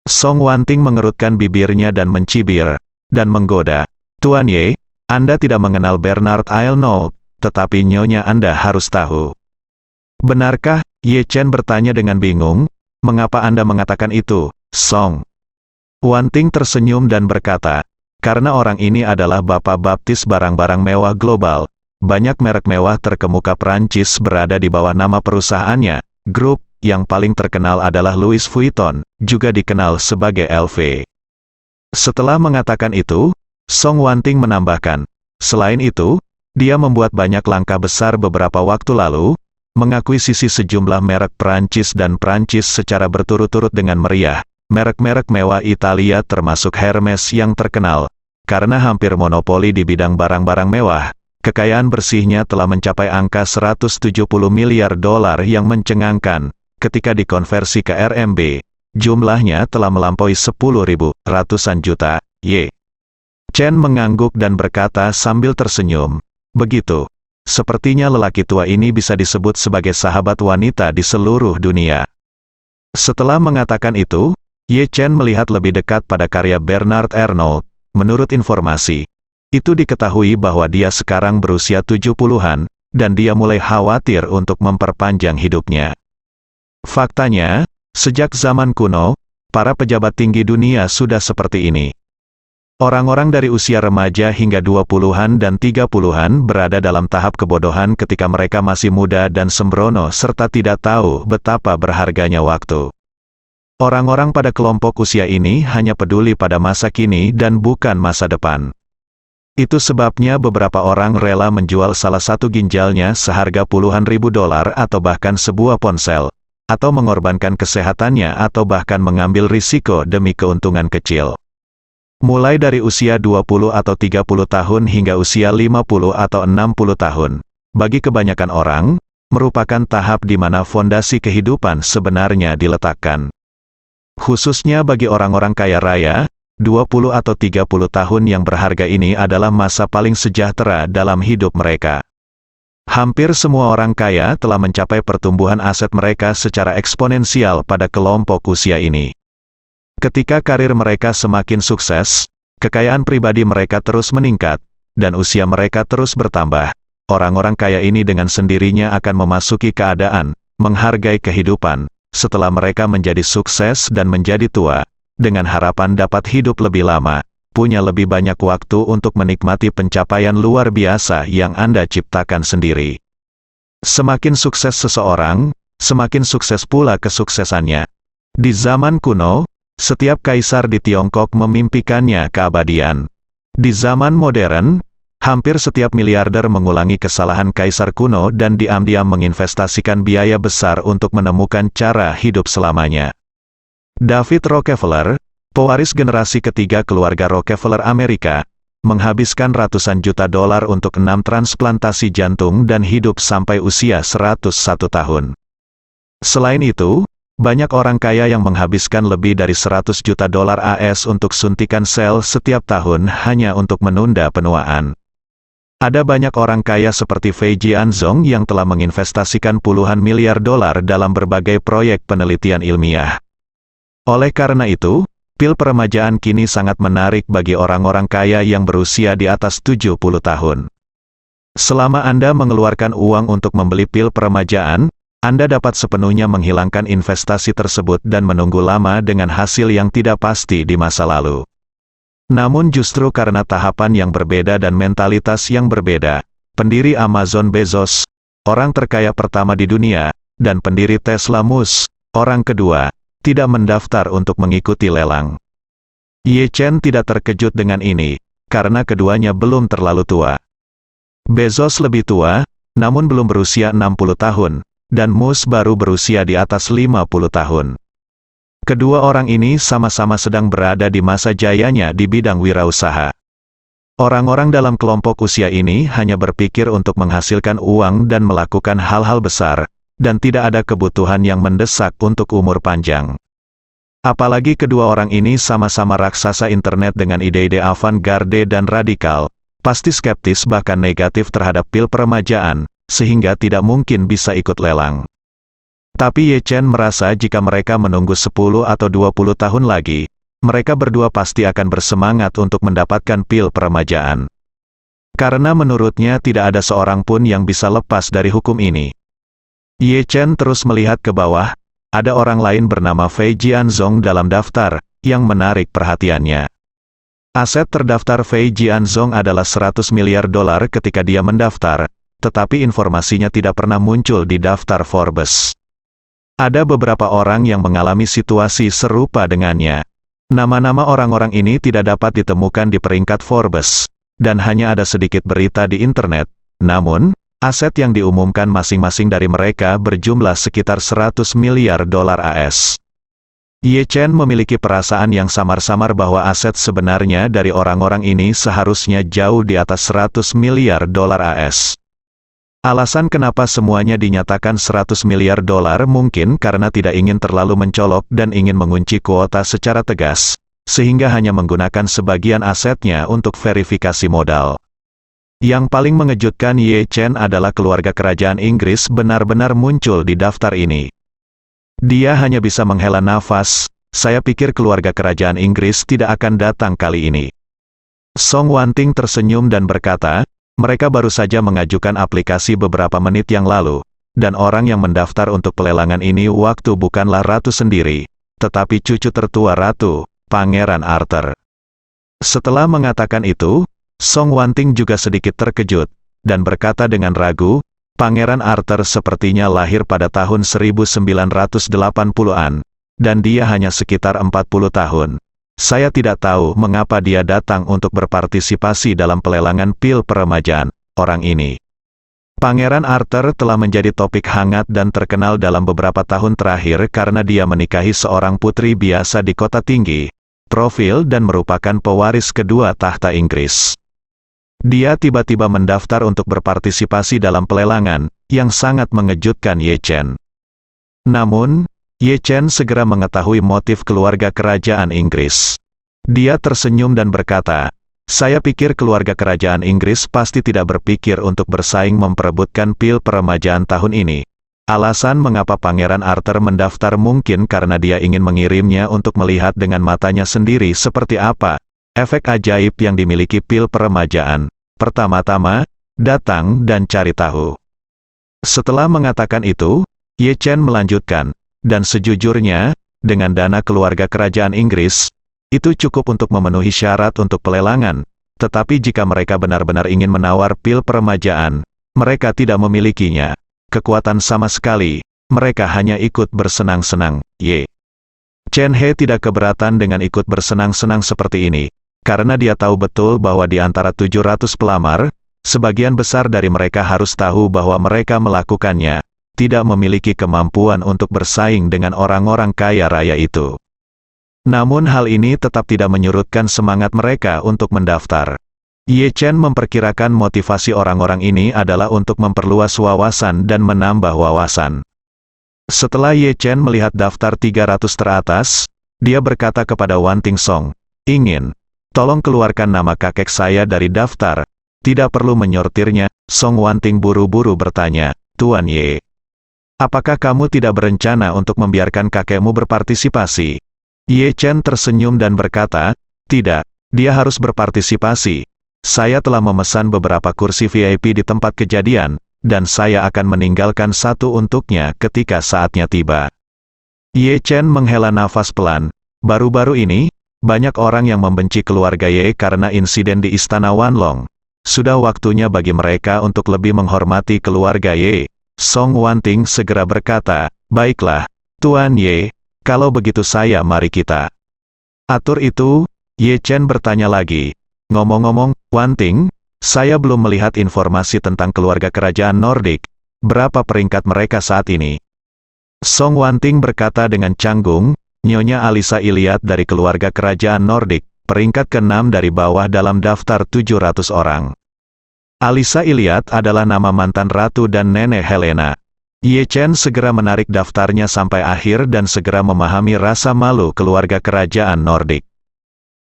Song Wanting mengerutkan bibirnya dan mencibir, dan menggoda. Tuan Ye, Anda tidak mengenal Bernard Arnault, tetapi nyonya Anda harus tahu. Benarkah? Ye Chen bertanya dengan bingung, mengapa Anda mengatakan itu, Song? Wanting tersenyum dan berkata, karena orang ini adalah bapak baptis barang-barang mewah global. Banyak merek mewah terkemuka Prancis berada di bawah nama perusahaannya. Grup yang paling terkenal adalah Louis Vuitton, juga dikenal sebagai LV. Setelah mengatakan itu, Song Wanting menambahkan, selain itu, dia membuat banyak langkah besar beberapa waktu lalu, mengakuisisi sejumlah merek Prancis dan Prancis secara berturut-turut dengan meriah. Merek-merek mewah Italia termasuk Hermes yang terkenal, karena hampir monopoli di bidang barang-barang mewah. Kekayaan bersihnya telah mencapai angka 170 miliar dolar yang mencengangkan. Ketika dikonversi ke RMB, jumlahnya telah melampaui 10.000, ratusan juta. Ye Chen mengangguk dan berkata sambil tersenyum, begitu. Sepertinya lelaki tua ini bisa disebut sebagai sahabat wanita di seluruh dunia. Setelah mengatakan itu, Ye Chen melihat lebih dekat pada karya Bernard Arnault. Menurut informasi, itu diketahui bahwa dia sekarang berusia 70-an, dan dia mulai khawatir untuk memperpanjang hidupnya. Faktanya, sejak zaman kuno, para pejabat tinggi dunia sudah seperti ini. Orang-orang dari usia remaja hingga 20-an dan 30-an berada dalam tahap kebodohan ketika mereka masih muda dan sembrono serta tidak tahu betapa berharganya waktu. Orang-orang pada kelompok usia ini hanya peduli pada masa kini dan bukan masa depan. Itu sebabnya beberapa orang rela menjual salah satu ginjalnya seharga puluhan ribu dolar atau bahkan sebuah ponsel, atau mengorbankan kesehatannya atau bahkan mengambil risiko demi keuntungan kecil. Mulai dari usia 20 atau 30 tahun hingga usia 50 atau 60 tahun, bagi kebanyakan orang, merupakan tahap di mana fondasi kehidupan sebenarnya diletakkan. Khususnya bagi orang-orang kaya raya, 20 atau 30 tahun yang berharga ini adalah masa paling sejahtera dalam hidup mereka. Hampir semua orang kaya telah mencapai pertumbuhan aset mereka secara eksponensial pada kelompok usia ini. Ketika karir mereka semakin sukses, kekayaan pribadi mereka terus meningkat, dan usia mereka terus bertambah. Orang-orang kaya ini dengan sendirinya akan memasuki keadaan, menghargai kehidupan, setelah mereka menjadi sukses dan menjadi tua, dengan harapan dapat hidup lebih lama, punya lebih banyak waktu untuk menikmati pencapaian luar biasa yang Anda ciptakan sendiri. Semakin sukses seseorang, semakin sukses pula kesuksesannya. Di zaman kuno, setiap kaisar di Tiongkok memimpikannya keabadian. Di zaman modern, hampir setiap miliarder mengulangi kesalahan kaisar kuno dan diam-diam menginvestasikan biaya besar untuk menemukan cara hidup selamanya. David Rockefeller, pewaris generasi ketiga keluarga Rockefeller Amerika, menghabiskan ratusan juta dolar untuk 6 transplantasi jantung dan hidup sampai usia 101 tahun. Selain itu, banyak orang kaya yang menghabiskan lebih dari 100 juta dolar AS untuk suntikan sel setiap tahun hanya untuk menunda penuaan. Ada banyak orang kaya seperti Fei Jianzhong yang telah menginvestasikan puluhan miliar dolar dalam berbagai proyek penelitian ilmiah. Oleh karena itu, pil peremajaan kini sangat menarik bagi orang-orang kaya yang berusia di atas 70 tahun. Selama Anda mengeluarkan uang untuk membeli pil peremajaan, Anda dapat sepenuhnya menghilangkan investasi tersebut dan menunggu lama dengan hasil yang tidak pasti di masa lalu. Namun justru karena tahapan yang berbeda dan mentalitas yang berbeda, pendiri Amazon Bezos, orang terkaya pertama di dunia, dan pendiri Tesla Musk, orang kedua, tidak mendaftar untuk mengikuti lelang. Ye Chen tidak terkejut dengan ini, karena keduanya belum terlalu tua. Bezos lebih tua, namun belum berusia 60 tahun, dan Mus baru berusia di atas 50 tahun. Kedua orang ini sama-sama sedang berada di masa jayanya di bidang wirausaha. Orang-orang dalam kelompok usia ini hanya berpikir untuk menghasilkan uang dan melakukan hal-hal besar, dan tidak ada kebutuhan yang mendesak untuk umur panjang. Apalagi kedua orang ini sama-sama raksasa internet dengan ide-ide avant-garde dan radikal, pasti skeptis bahkan negatif terhadap pil peremajaan, sehingga tidak mungkin bisa ikut lelang. Tapi Ye Chen merasa jika mereka menunggu 10 atau 20 tahun lagi, mereka berdua pasti akan bersemangat untuk mendapatkan pil peremajaan. Karena menurutnya tidak ada seorang pun yang bisa lepas dari hukum ini. Ye Chen terus melihat ke bawah, ada orang lain bernama Fei Jianzong dalam daftar, yang menarik perhatiannya. Aset terdaftar Fei Jianzong adalah 100 miliar dolar ketika dia mendaftar, tetapi informasinya tidak pernah muncul di daftar Forbes. Ada beberapa orang yang mengalami situasi serupa dengannya. Nama-nama orang-orang ini tidak dapat ditemukan di peringkat Forbes, dan hanya ada sedikit berita di internet. Namun, aset yang diumumkan masing-masing dari mereka berjumlah sekitar 100 miliar dolar AS. Ye Chen memiliki perasaan yang samar-samar bahwa aset sebenarnya dari orang-orang ini seharusnya jauh di atas 100 miliar dolar AS. Alasan kenapa semuanya dinyatakan 100 miliar dolar mungkin karena tidak ingin terlalu mencolok dan ingin mengunci kuota secara tegas, sehingga hanya menggunakan sebagian asetnya untuk verifikasi modal. Yang paling mengejutkan Ye Chen adalah keluarga kerajaan Inggris benar-benar muncul di daftar ini. Dia hanya bisa menghela nafas, saya pikir keluarga kerajaan Inggris tidak akan datang kali ini. Song Wanting tersenyum dan berkata, mereka baru saja mengajukan aplikasi beberapa menit yang lalu, dan orang yang mendaftar untuk pelelangan ini waktu bukanlah ratu sendiri, tetapi cucu tertua ratu, Pangeran Arthur. Setelah mengatakan itu, Song Wanting juga sedikit terkejut, dan berkata dengan ragu, Pangeran Arthur sepertinya lahir pada tahun 1980-an, dan dia hanya sekitar 40 tahun. Saya tidak tahu mengapa dia datang untuk berpartisipasi dalam pelelangan pil peremajaan orang ini. Pangeran Arthur telah menjadi topik hangat dan terkenal dalam beberapa tahun terakhir karena dia menikahi seorang putri biasa di kota tinggi, profil dan merupakan pewaris kedua tahta Inggris. Dia tiba-tiba mendaftar untuk berpartisipasi dalam pelelangan, yang sangat mengejutkan Ye Chen. Namun, Ye Chen segera mengetahui motif keluarga kerajaan Inggris. Dia tersenyum dan berkata, saya pikir keluarga kerajaan Inggris pasti tidak berpikir untuk bersaing memperebutkan pil peremajaan tahun ini. Alasan mengapa Pangeran Arthur mendaftar mungkin karena dia ingin mengirimnya untuk melihat dengan matanya sendiri seperti apa efek ajaib yang dimiliki pil peremajaan. Pertama-tama, datang dan cari tahu. Setelah mengatakan itu, Ye Chen melanjutkan, dan sejujurnya, dengan dana keluarga kerajaan Inggris, itu cukup untuk memenuhi syarat untuk pelelangan. Tetapi jika mereka benar-benar ingin menawar pil peremajaan, mereka tidak memilikinya. Kekuatan sama sekali, mereka hanya ikut bersenang-senang. Ye Chen He tidak keberatan dengan ikut bersenang-senang seperti ini, karena dia tahu betul bahwa di antara 700 pelamar, sebagian besar dari mereka harus tahu bahwa mereka melakukannya, tidak memiliki kemampuan untuk bersaing dengan orang-orang kaya raya itu. Namun hal ini tetap tidak menyurutkan semangat mereka untuk mendaftar. Ye Chen memperkirakan motivasi orang-orang ini adalah untuk memperluas wawasan dan menambah wawasan. Setelah Ye Chen melihat daftar 300 teratas, dia berkata kepada Wanting Song, tolong keluarkan nama kakek saya dari daftar. Tidak perlu menyortirnya. Song Wanting buru-buru bertanya, Tuan Ye, apakah kamu tidak berencana untuk membiarkan kakekmu berpartisipasi? Ye Chen tersenyum dan berkata, tidak, dia harus berpartisipasi. Saya telah memesan beberapa kursi VIP di tempat kejadian, dan saya akan meninggalkan satu untuknya ketika saatnya tiba. Ye Chen menghela nafas pelan. Baru-baru ini, banyak orang yang membenci keluarga Ye karena insiden di Istana Wanlong. Sudah waktunya bagi mereka untuk lebih menghormati keluarga Ye. Song Wanting segera berkata, baiklah, Tuan Ye, kalau begitu mari kita atur itu. Ye Chen bertanya lagi, ngomong-ngomong, Wanting, Saya belum melihat informasi tentang keluarga kerajaan Nordik. Berapa peringkat mereka saat ini? Song Wanting berkata dengan canggung, Nyonya Alisa Iliad dari keluarga kerajaan Nordik, peringkat ke-6 dari bawah dalam daftar 700 orang. Alisa Iliad adalah nama mantan ratu dan nenek Helena. Ye Chen segera menarik daftarnya sampai akhir dan segera memahami rasa malu keluarga kerajaan Nordik.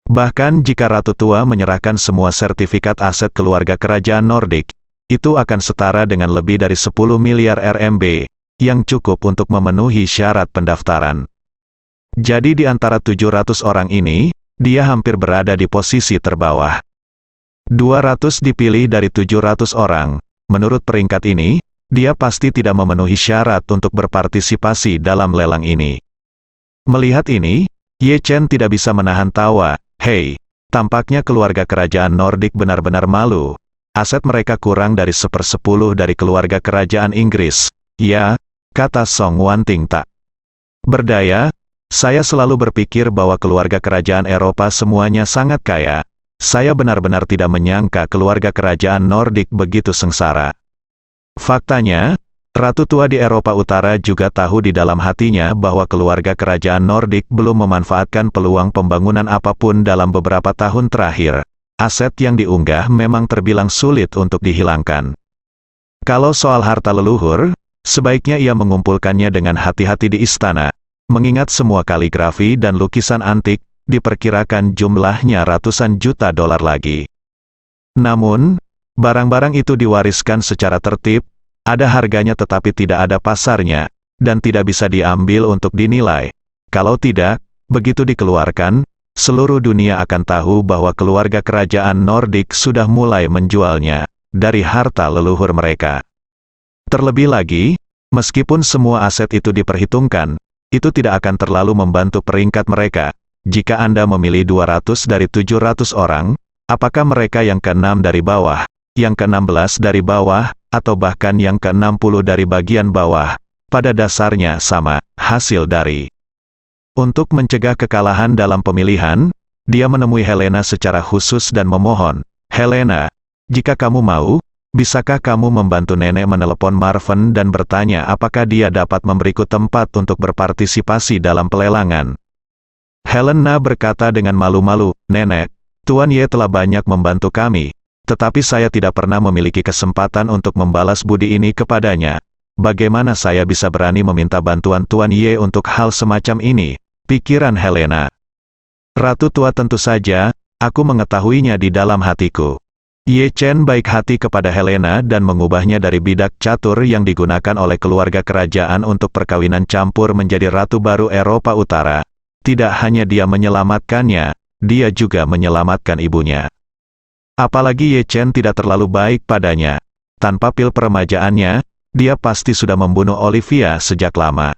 Bahkan jika Ratu Tua menyerahkan semua sertifikat aset keluarga kerajaan Nordik, itu akan setara dengan lebih dari 10 miliar RMB, yang cukup untuk memenuhi syarat pendaftaran. Jadi di antara 700 orang ini, dia hampir berada di posisi terbawah. 200 dipilih dari 700 orang, menurut peringkat ini, dia pasti tidak memenuhi syarat untuk berpartisipasi dalam lelang ini. Melihat ini, Ye Chen tidak bisa menahan tawa. Hei, tampaknya keluarga kerajaan Nordik benar-benar malu. Aset mereka kurang dari 1/10 dari keluarga kerajaan Inggris. Ya, kata Song Wanting tak berdaya. Saya selalu berpikir bahwa keluarga kerajaan Eropa semuanya sangat kaya. Saya benar-benar tidak menyangka keluarga kerajaan Nordik begitu sengsara. Faktanya, Ratu Tua di Eropa Utara juga tahu di dalam hatinya bahwa keluarga kerajaan Nordik belum memanfaatkan peluang pembangunan apapun dalam beberapa tahun terakhir. Aset yang diunggah memang terbilang sulit untuk dihilangkan. Kalau soal harta leluhur, sebaiknya ia mengumpulkannya dengan hati-hati di istana, mengingat semua kaligrafi dan lukisan antik, diperkirakan jumlahnya ratusan juta dolar lagi. Namun, barang-barang itu diwariskan secara tertib, ada harganya tetapi tidak ada pasarnya, dan tidak bisa diambil untuk dinilai. Kalau tidak, begitu dikeluarkan, seluruh dunia akan tahu bahwa keluarga kerajaan Nordik sudah mulai menjualnya, dari harta leluhur mereka. Terlebih lagi, meskipun semua aset itu diperhitungkan, itu tidak akan terlalu membantu peringkat mereka. Jika Anda memilih 200 dari 700 orang, apakah mereka yang ke-6 dari bawah, yang ke-16 dari bawah, atau bahkan yang ke-60 dari bagian bawah, pada dasarnya sama, hasil dari. Untuk mencegah kekalahan dalam pemilihan, dia menemui Helena secara khusus dan memohon, Helena, jika kamu mau, bisakah kamu membantu nenek menelepon Marvin dan bertanya apakah dia dapat memberiku tempat untuk berpartisipasi dalam pelelangan. Helena berkata dengan malu-malu, Nenek, Tuan Ye telah banyak membantu kami. Tetapi saya tidak pernah memiliki kesempatan untuk membalas budi ini kepadanya. Bagaimana saya bisa berani meminta bantuan Tuan Ye untuk hal semacam ini? Pikiran Helena. Ratu Tua tentu saja, aku mengetahuinya di dalam hatiku. Ye Chen baik hati kepada Helena dan mengubahnya dari bidak catur yang digunakan oleh keluarga kerajaan untuk perkawinan campur menjadi ratu baru Eropa Utara. Tidak hanya dia menyelamatkannya, dia juga menyelamatkan ibunya. Apalagi Ye Chen tidak terlalu baik padanya. Tanpa pil peremajaannya, dia pasti sudah membunuh Olivia sejak lama.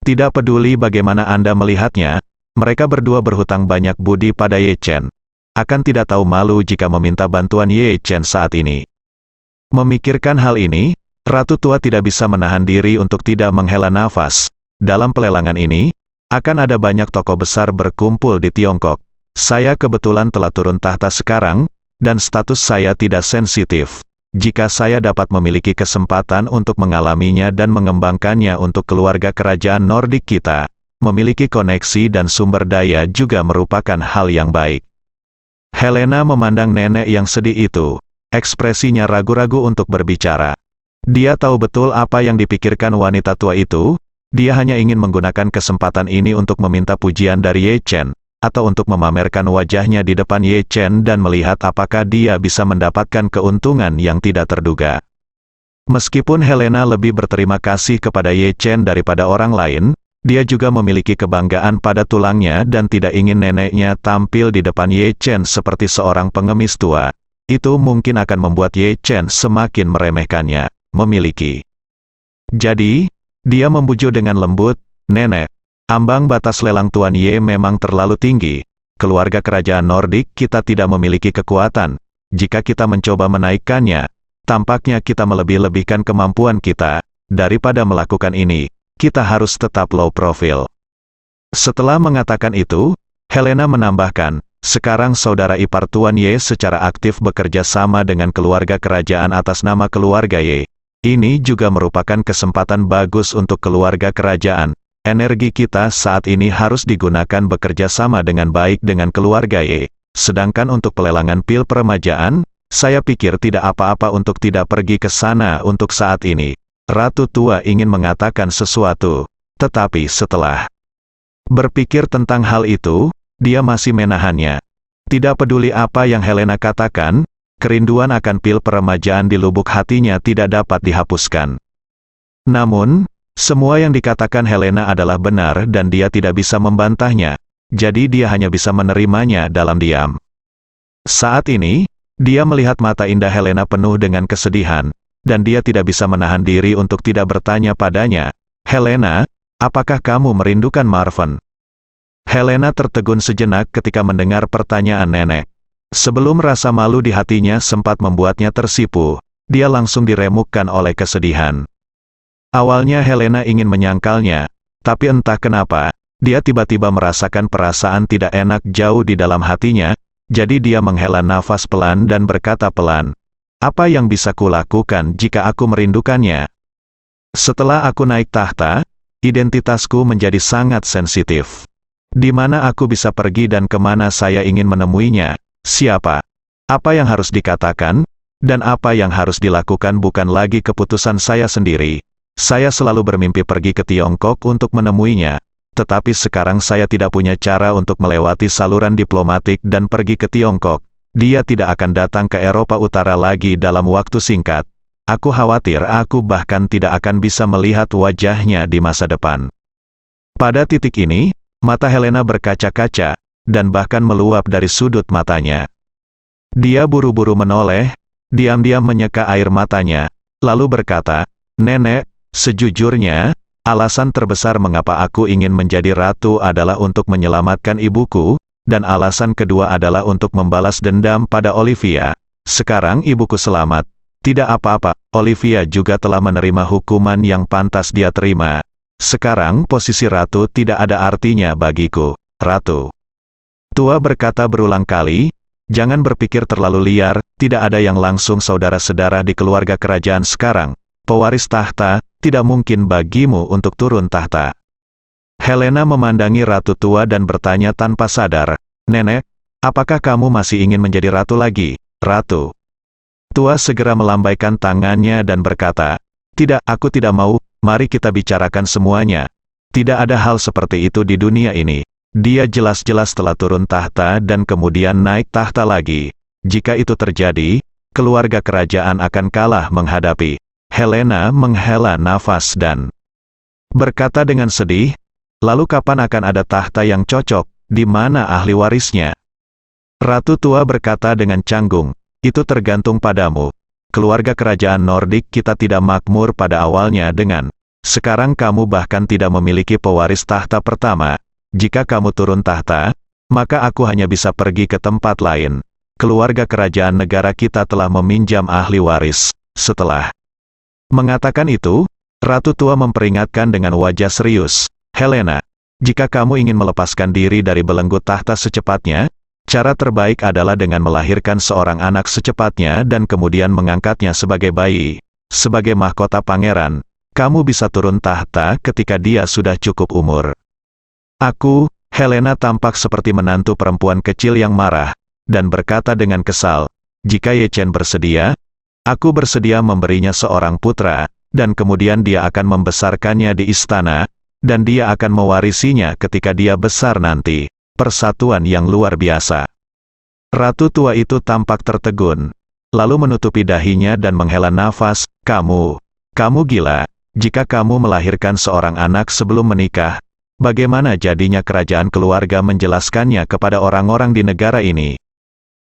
Tidak peduli bagaimana Anda melihatnya, mereka berdua berhutang banyak budi pada Ye Chen. Akan tidak tahu malu jika meminta bantuan Ye Chen saat ini. Memikirkan hal ini, Ratu Tua tidak bisa menahan diri untuk tidak menghela nafas. Dalam pelelangan ini, akan ada banyak tokoh besar berkumpul di Tiongkok. Saya kebetulan telah turun tahta sekarang, dan status saya tidak sensitif. Jika saya dapat memiliki kesempatan untuk mengalaminya dan mengembangkannya untuk keluarga kerajaan Nordik kita, memiliki koneksi dan sumber daya juga merupakan hal yang baik. Helena memandang nenek yang sedih itu. Ekspresinya ragu-ragu untuk berbicara. Dia tahu betul apa yang dipikirkan wanita tua itu. Dia hanya ingin menggunakan kesempatan ini untuk meminta pujian dari Ye Chen, atau untuk memamerkan wajahnya di depan Ye Chen dan melihat apakah dia bisa mendapatkan keuntungan yang tidak terduga. Meskipun Helena lebih berterima kasih kepada Ye Chen daripada orang lain, dia juga memiliki kebanggaan pada tulangnya dan tidak ingin neneknya tampil di depan Ye Chen seperti seorang pengemis tua. Itu mungkin akan membuat Ye Chen semakin meremehkannya. Memiliki. Jadi, dia membujuk dengan lembut, Nenek, ambang batas lelang Tuan Ye memang terlalu tinggi. Keluarga kerajaan Nordik kita tidak memiliki kekuatan. Jika kita mencoba menaikkannya, tampaknya kita melebih-lebihkan kemampuan kita. Daripada melakukan ini, kita harus tetap low profile. Setelah mengatakan itu, Helena menambahkan, Sekarang saudara ipar Tuan Ye secara aktif bekerja sama dengan keluarga kerajaan atas nama keluarga Ye. Ini juga merupakan kesempatan bagus untuk keluarga kerajaan. Energi kita saat ini harus digunakan bekerja sama dengan baik dengan keluarga Ye. Sedangkan untuk pelelangan pil peremajaan, saya pikir tidak apa-apa untuk tidak pergi ke sana untuk saat ini. Ratu tua ingin mengatakan sesuatu, tetapi setelah berpikir tentang hal itu, dia masih menahannya. Tidak peduli apa yang Helena katakan, kerinduan akan pil peremajaan di lubuk hatinya tidak dapat dihapuskan. Namun, semua yang dikatakan Helena adalah benar dan dia tidak bisa membantahnya, jadi dia hanya bisa menerimanya dalam diam. Saat ini, dia melihat mata indah Helena penuh dengan kesedihan, dan dia tidak bisa menahan diri untuk tidak bertanya padanya, "Helena, apakah kamu merindukan Marvin?" Helena tertegun sejenak ketika mendengar pertanyaan nenek. Sebelum rasa malu di hatinya sempat membuatnya tersipu, dia langsung diremukkan oleh kesedihan. Awalnya Helena ingin menyangkalnya, tapi entah kenapa, dia tiba-tiba merasakan perasaan tidak enak jauh di dalam hatinya, jadi dia menghela nafas pelan dan berkata pelan, "Apa yang bisa kulakukan jika aku merindukannya? Setelah aku naik tahta, identitasku menjadi sangat sensitif. Di mana aku bisa pergi dan kemana saya ingin menemuinya, siapa, apa yang harus dikatakan, dan apa yang harus dilakukan bukan lagi keputusan saya sendiri. Saya selalu bermimpi pergi ke Tiongkok untuk menemuinya, tetapi sekarang saya tidak punya cara untuk melewati saluran diplomatik dan pergi ke Tiongkok. Dia tidak akan datang ke Eropa Utara lagi dalam waktu singkat. Aku khawatir aku bahkan tidak akan bisa melihat wajahnya di masa depan." Pada titik ini, mata Helena berkaca-kaca, dan bahkan meluap dari sudut matanya. Dia buru-buru menoleh, diam-diam menyeka air matanya, lalu berkata, "Nenek, sejujurnya, alasan terbesar mengapa aku ingin menjadi ratu adalah untuk menyelamatkan ibuku, dan alasan kedua adalah untuk membalas dendam pada Olivia. Sekarang ibuku selamat. Tidak apa-apa, Olivia juga telah menerima hukuman yang pantas dia terima. Sekarang posisi ratu tidak ada artinya bagiku, Ratu." Tua berkata berulang kali, "Jangan berpikir terlalu liar, tidak ada yang langsung saudara-saudara di keluarga kerajaan sekarang. Pewaris tahta, tidak mungkin bagimu untuk turun tahta." Helena memandangi ratu tua dan bertanya tanpa sadar, "Nenek, apakah kamu masih ingin menjadi ratu lagi, Ratu?" Tua segera melambaikan tangannya dan berkata, "Tidak, aku tidak mau, mari kita bicarakan semuanya. Tidak ada hal seperti itu di dunia ini. Dia jelas-jelas telah turun tahta dan kemudian naik tahta lagi. Jika itu terjadi, keluarga kerajaan akan kalah menghadapi." Helena menghela nafas dan berkata dengan sedih, "Lalu kapan akan ada tahta yang cocok, di mana ahli warisnya?" Ratu tua berkata dengan canggung, "Itu tergantung padamu. Keluarga kerajaan Nordik kita tidak makmur pada awalnya dengan, sekarang kamu bahkan tidak memiliki pewaris tahta pertama. Jika kamu turun tahta, maka aku hanya bisa pergi ke tempat lain. Keluarga kerajaan negara kita telah meminjam ahli waris." Setelah mengatakan itu, ratu tua memperingatkan dengan wajah serius, "Helena, jika kamu ingin melepaskan diri dari belenggu tahta secepatnya, cara terbaik adalah dengan melahirkan seorang anak secepatnya dan kemudian mengangkatnya sebagai bayi. Sebagai mahkota pangeran, kamu bisa turun tahta ketika dia sudah cukup umur." Aku, Helena tampak seperti menantu perempuan kecil yang marah, dan berkata dengan kesal, "Jika Ye Chen bersedia, aku bersedia memberinya seorang putra, dan kemudian dia akan membesarkannya di istana, dan dia akan mewarisinya ketika dia besar nanti. Persatuan yang luar biasa." Ratu tua itu tampak tertegun, lalu menutupi dahinya dan menghela nafas, kamu gila. Jika kamu melahirkan seorang anak sebelum menikah, bagaimana jadinya kerajaan keluarga menjelaskannya kepada orang-orang di negara ini?"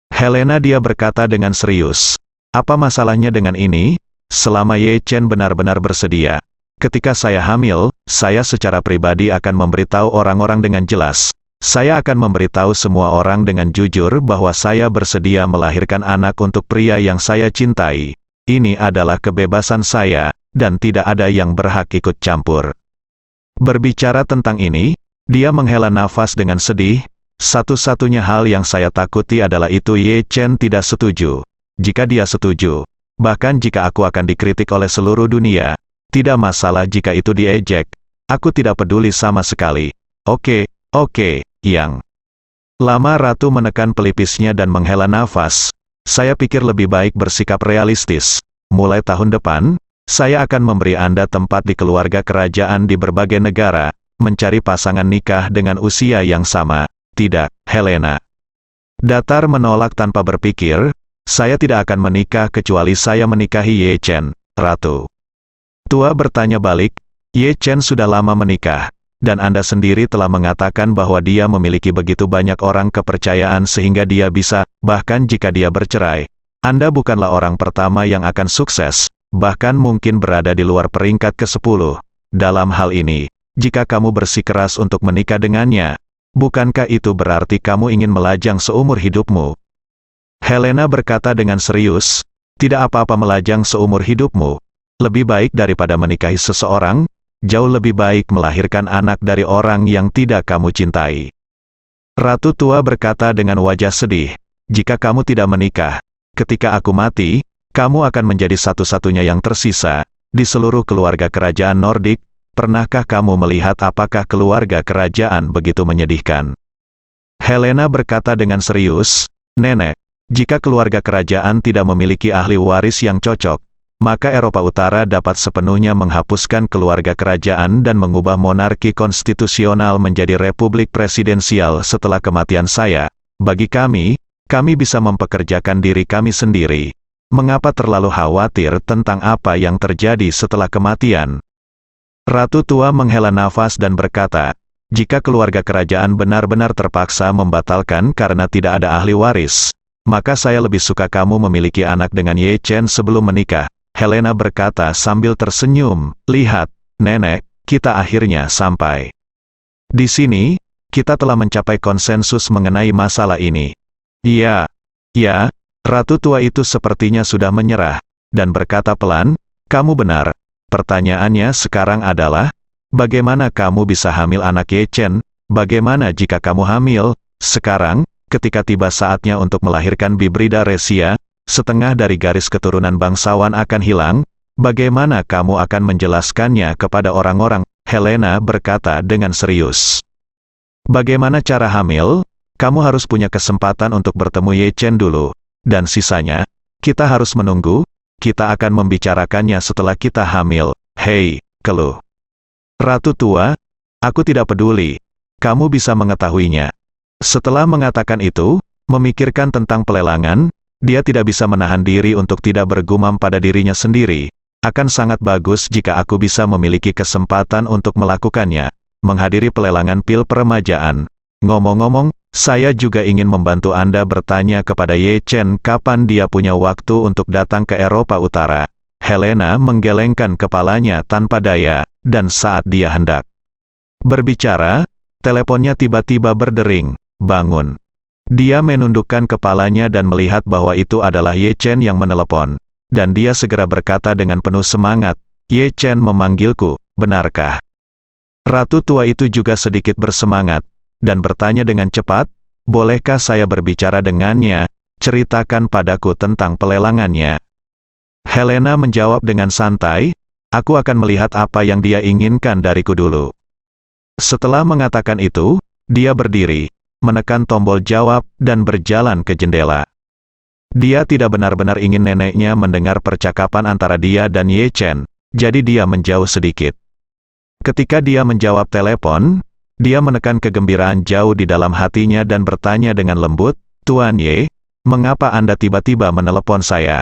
Helena, dia berkata dengan serius, "Apa masalahnya dengan ini? Selama Ye Chen benar-benar bersedia. Ketika saya hamil, saya secara pribadi akan memberitahu orang-orang dengan jelas. Saya akan memberitahu semua orang dengan jujur bahwa saya bersedia melahirkan anak untuk pria yang saya cintai. Ini adalah kebebasan saya, dan tidak ada yang berhak ikut campur." Berbicara tentang ini, dia menghela nafas dengan sedih, Satu-satunya hal yang saya takuti adalah itu Ye Chen tidak setuju. Jika dia setuju, bahkan jika aku akan dikritik oleh seluruh dunia, tidak masalah jika itu diejek. Aku tidak peduli sama sekali. Oke, Yang. Lama Ratu menekan pelipisnya dan menghela nafas. Saya pikir lebih baik bersikap realistis. Mulai tahun depan, saya akan memberi Anda tempat di keluarga kerajaan di berbagai negara, mencari pasangan nikah dengan usia yang sama. Tidak, Helena. Datar menolak tanpa berpikir, saya tidak akan menikah kecuali saya menikahi Ye Chen, Ratu. Tua bertanya balik, Ye Chen sudah lama menikah, dan Anda sendiri telah mengatakan bahwa dia memiliki begitu banyak orang kepercayaan sehingga dia bisa, bahkan jika dia bercerai. Anda bukanlah orang pertama yang akan sukses, bahkan mungkin berada di luar peringkat ke-10. Dalam hal ini, jika kamu bersikeras untuk menikah dengannya, bukankah itu berarti kamu ingin melajang seumur hidupmu? Helena berkata dengan serius, tidak apa-apa melajang seumur hidupmu. Lebih baik daripada menikahi seseorang, jauh lebih baik melahirkan anak dari orang yang tidak kamu cintai. Ratu tua berkata dengan wajah sedih, jika kamu tidak menikah, ketika aku mati, kamu akan menjadi satu-satunya yang tersisa di seluruh keluarga kerajaan Nordik. Pernahkah kamu melihat apakah keluarga kerajaan begitu menyedihkan? Helena berkata dengan serius, Nenek, jika keluarga kerajaan tidak memiliki ahli waris yang cocok, maka Eropa Utara dapat sepenuhnya menghapuskan keluarga kerajaan dan mengubah monarki konstitusional menjadi republik presidensial setelah kematian saya. Bagi kami bisa mempekerjakan diri kami sendiri. Mengapa terlalu khawatir tentang apa yang terjadi setelah kematian? Ratu tua menghela nafas dan berkata, jika keluarga kerajaan benar-benar terpaksa membatalkan karena tidak ada ahli waris, maka saya lebih suka kamu memiliki anak dengan Ye Chen sebelum menikah. Helena berkata sambil tersenyum, lihat, Nenek, kita akhirnya sampai. Di sini, kita telah mencapai konsensus mengenai masalah ini. Ya, Ratu tua itu sepertinya sudah menyerah, dan berkata pelan, kamu benar. Pertanyaannya sekarang adalah, bagaimana kamu bisa hamil anak Ye Chen? Bagaimana jika kamu hamil? Sekarang, ketika tiba saatnya untuk melahirkan Bibrida Resia, setengah dari garis keturunan bangsawan akan hilang, bagaimana kamu akan menjelaskannya kepada orang-orang? Helena berkata dengan serius. Bagaimana cara hamil? Kamu harus punya kesempatan untuk bertemu Ye Chen dulu, dan sisanya, kita harus menunggu. Kita akan membicarakannya setelah kita hamil. Hei, keluh. Ratu tua, aku tidak peduli. Kamu bisa mengetahuinya. Setelah mengatakan itu, memikirkan tentang pelelangan, dia tidak bisa menahan diri untuk tidak bergumam pada dirinya sendiri. Akan sangat bagus jika aku bisa memiliki kesempatan untuk melakukannya. Menghadiri pelelangan pil peremajaan. Ngomong-ngomong, saya juga ingin membantu Anda bertanya kepada Ye Chen kapan dia punya waktu untuk datang ke Eropa Utara. Helena menggelengkan kepalanya tanpa daya, dan saat dia hendak berbicara, teleponnya tiba-tiba berdering. Bangun. Dia menundukkan kepalanya dan melihat bahwa itu adalah Ye Chen yang menelepon. Dan dia segera berkata dengan penuh semangat, Ye Chen memanggilku, benarkah? Ratu tua itu juga sedikit bersemangat, dan bertanya dengan cepat, bolehkah saya berbicara dengannya, ceritakan padaku tentang pelelangannya. Helena menjawab dengan santai, aku akan melihat apa yang dia inginkan dariku dulu. Setelah mengatakan itu, dia berdiri, menekan tombol jawab, dan berjalan ke jendela. Dia tidak benar-benar ingin neneknya mendengar percakapan antara dia dan Ye Chen, jadi dia menjauh sedikit. Ketika dia menjawab telepon, dia menekan kegembiraan jauh di dalam hatinya dan bertanya dengan lembut, Tuan Ye, mengapa Anda tiba-tiba menelepon saya?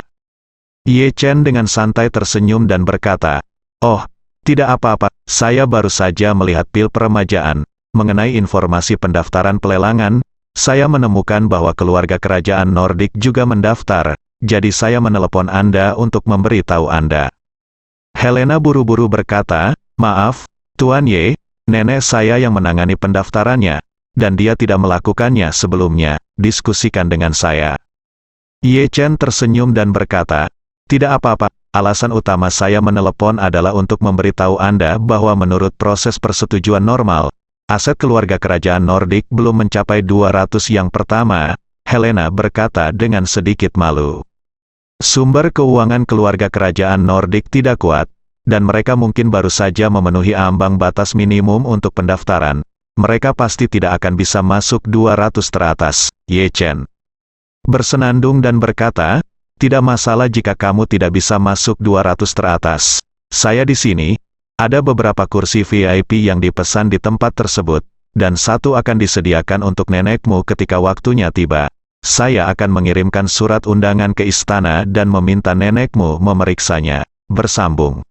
Ye Chen dengan santai tersenyum dan berkata, oh, tidak apa-apa, saya baru saja melihat pil peremajaan. Mengenai informasi pendaftaran pelelangan, saya menemukan bahwa keluarga kerajaan Nordik juga mendaftar, jadi saya menelepon Anda untuk memberitahu Anda. Helena buru-buru berkata, maaf, Tuan Ye, nenek saya yang menangani pendaftarannya, dan dia tidak melakukannya sebelumnya, diskusikan dengan saya. Ye Chen tersenyum dan berkata, tidak apa-apa, alasan utama saya menelepon adalah untuk memberitahu Anda bahwa menurut proses persetujuan normal, Aset keluarga kerajaan Nordik belum mencapai 200 yang pertama, Helena berkata dengan sedikit malu. Sumber keuangan keluarga kerajaan Nordik tidak kuat, dan mereka mungkin baru saja memenuhi ambang batas minimum untuk pendaftaran. Mereka pasti tidak akan bisa masuk 200 teratas, Ye Chen bersenandung dan berkata, tidak masalah jika kamu tidak bisa masuk 200 teratas. Saya di sini, ada beberapa kursi VIP yang dipesan di tempat tersebut, dan satu akan disediakan untuk nenekmu ketika waktunya tiba. Saya akan mengirimkan surat undangan ke istana dan meminta nenekmu memeriksanya. Bersambung.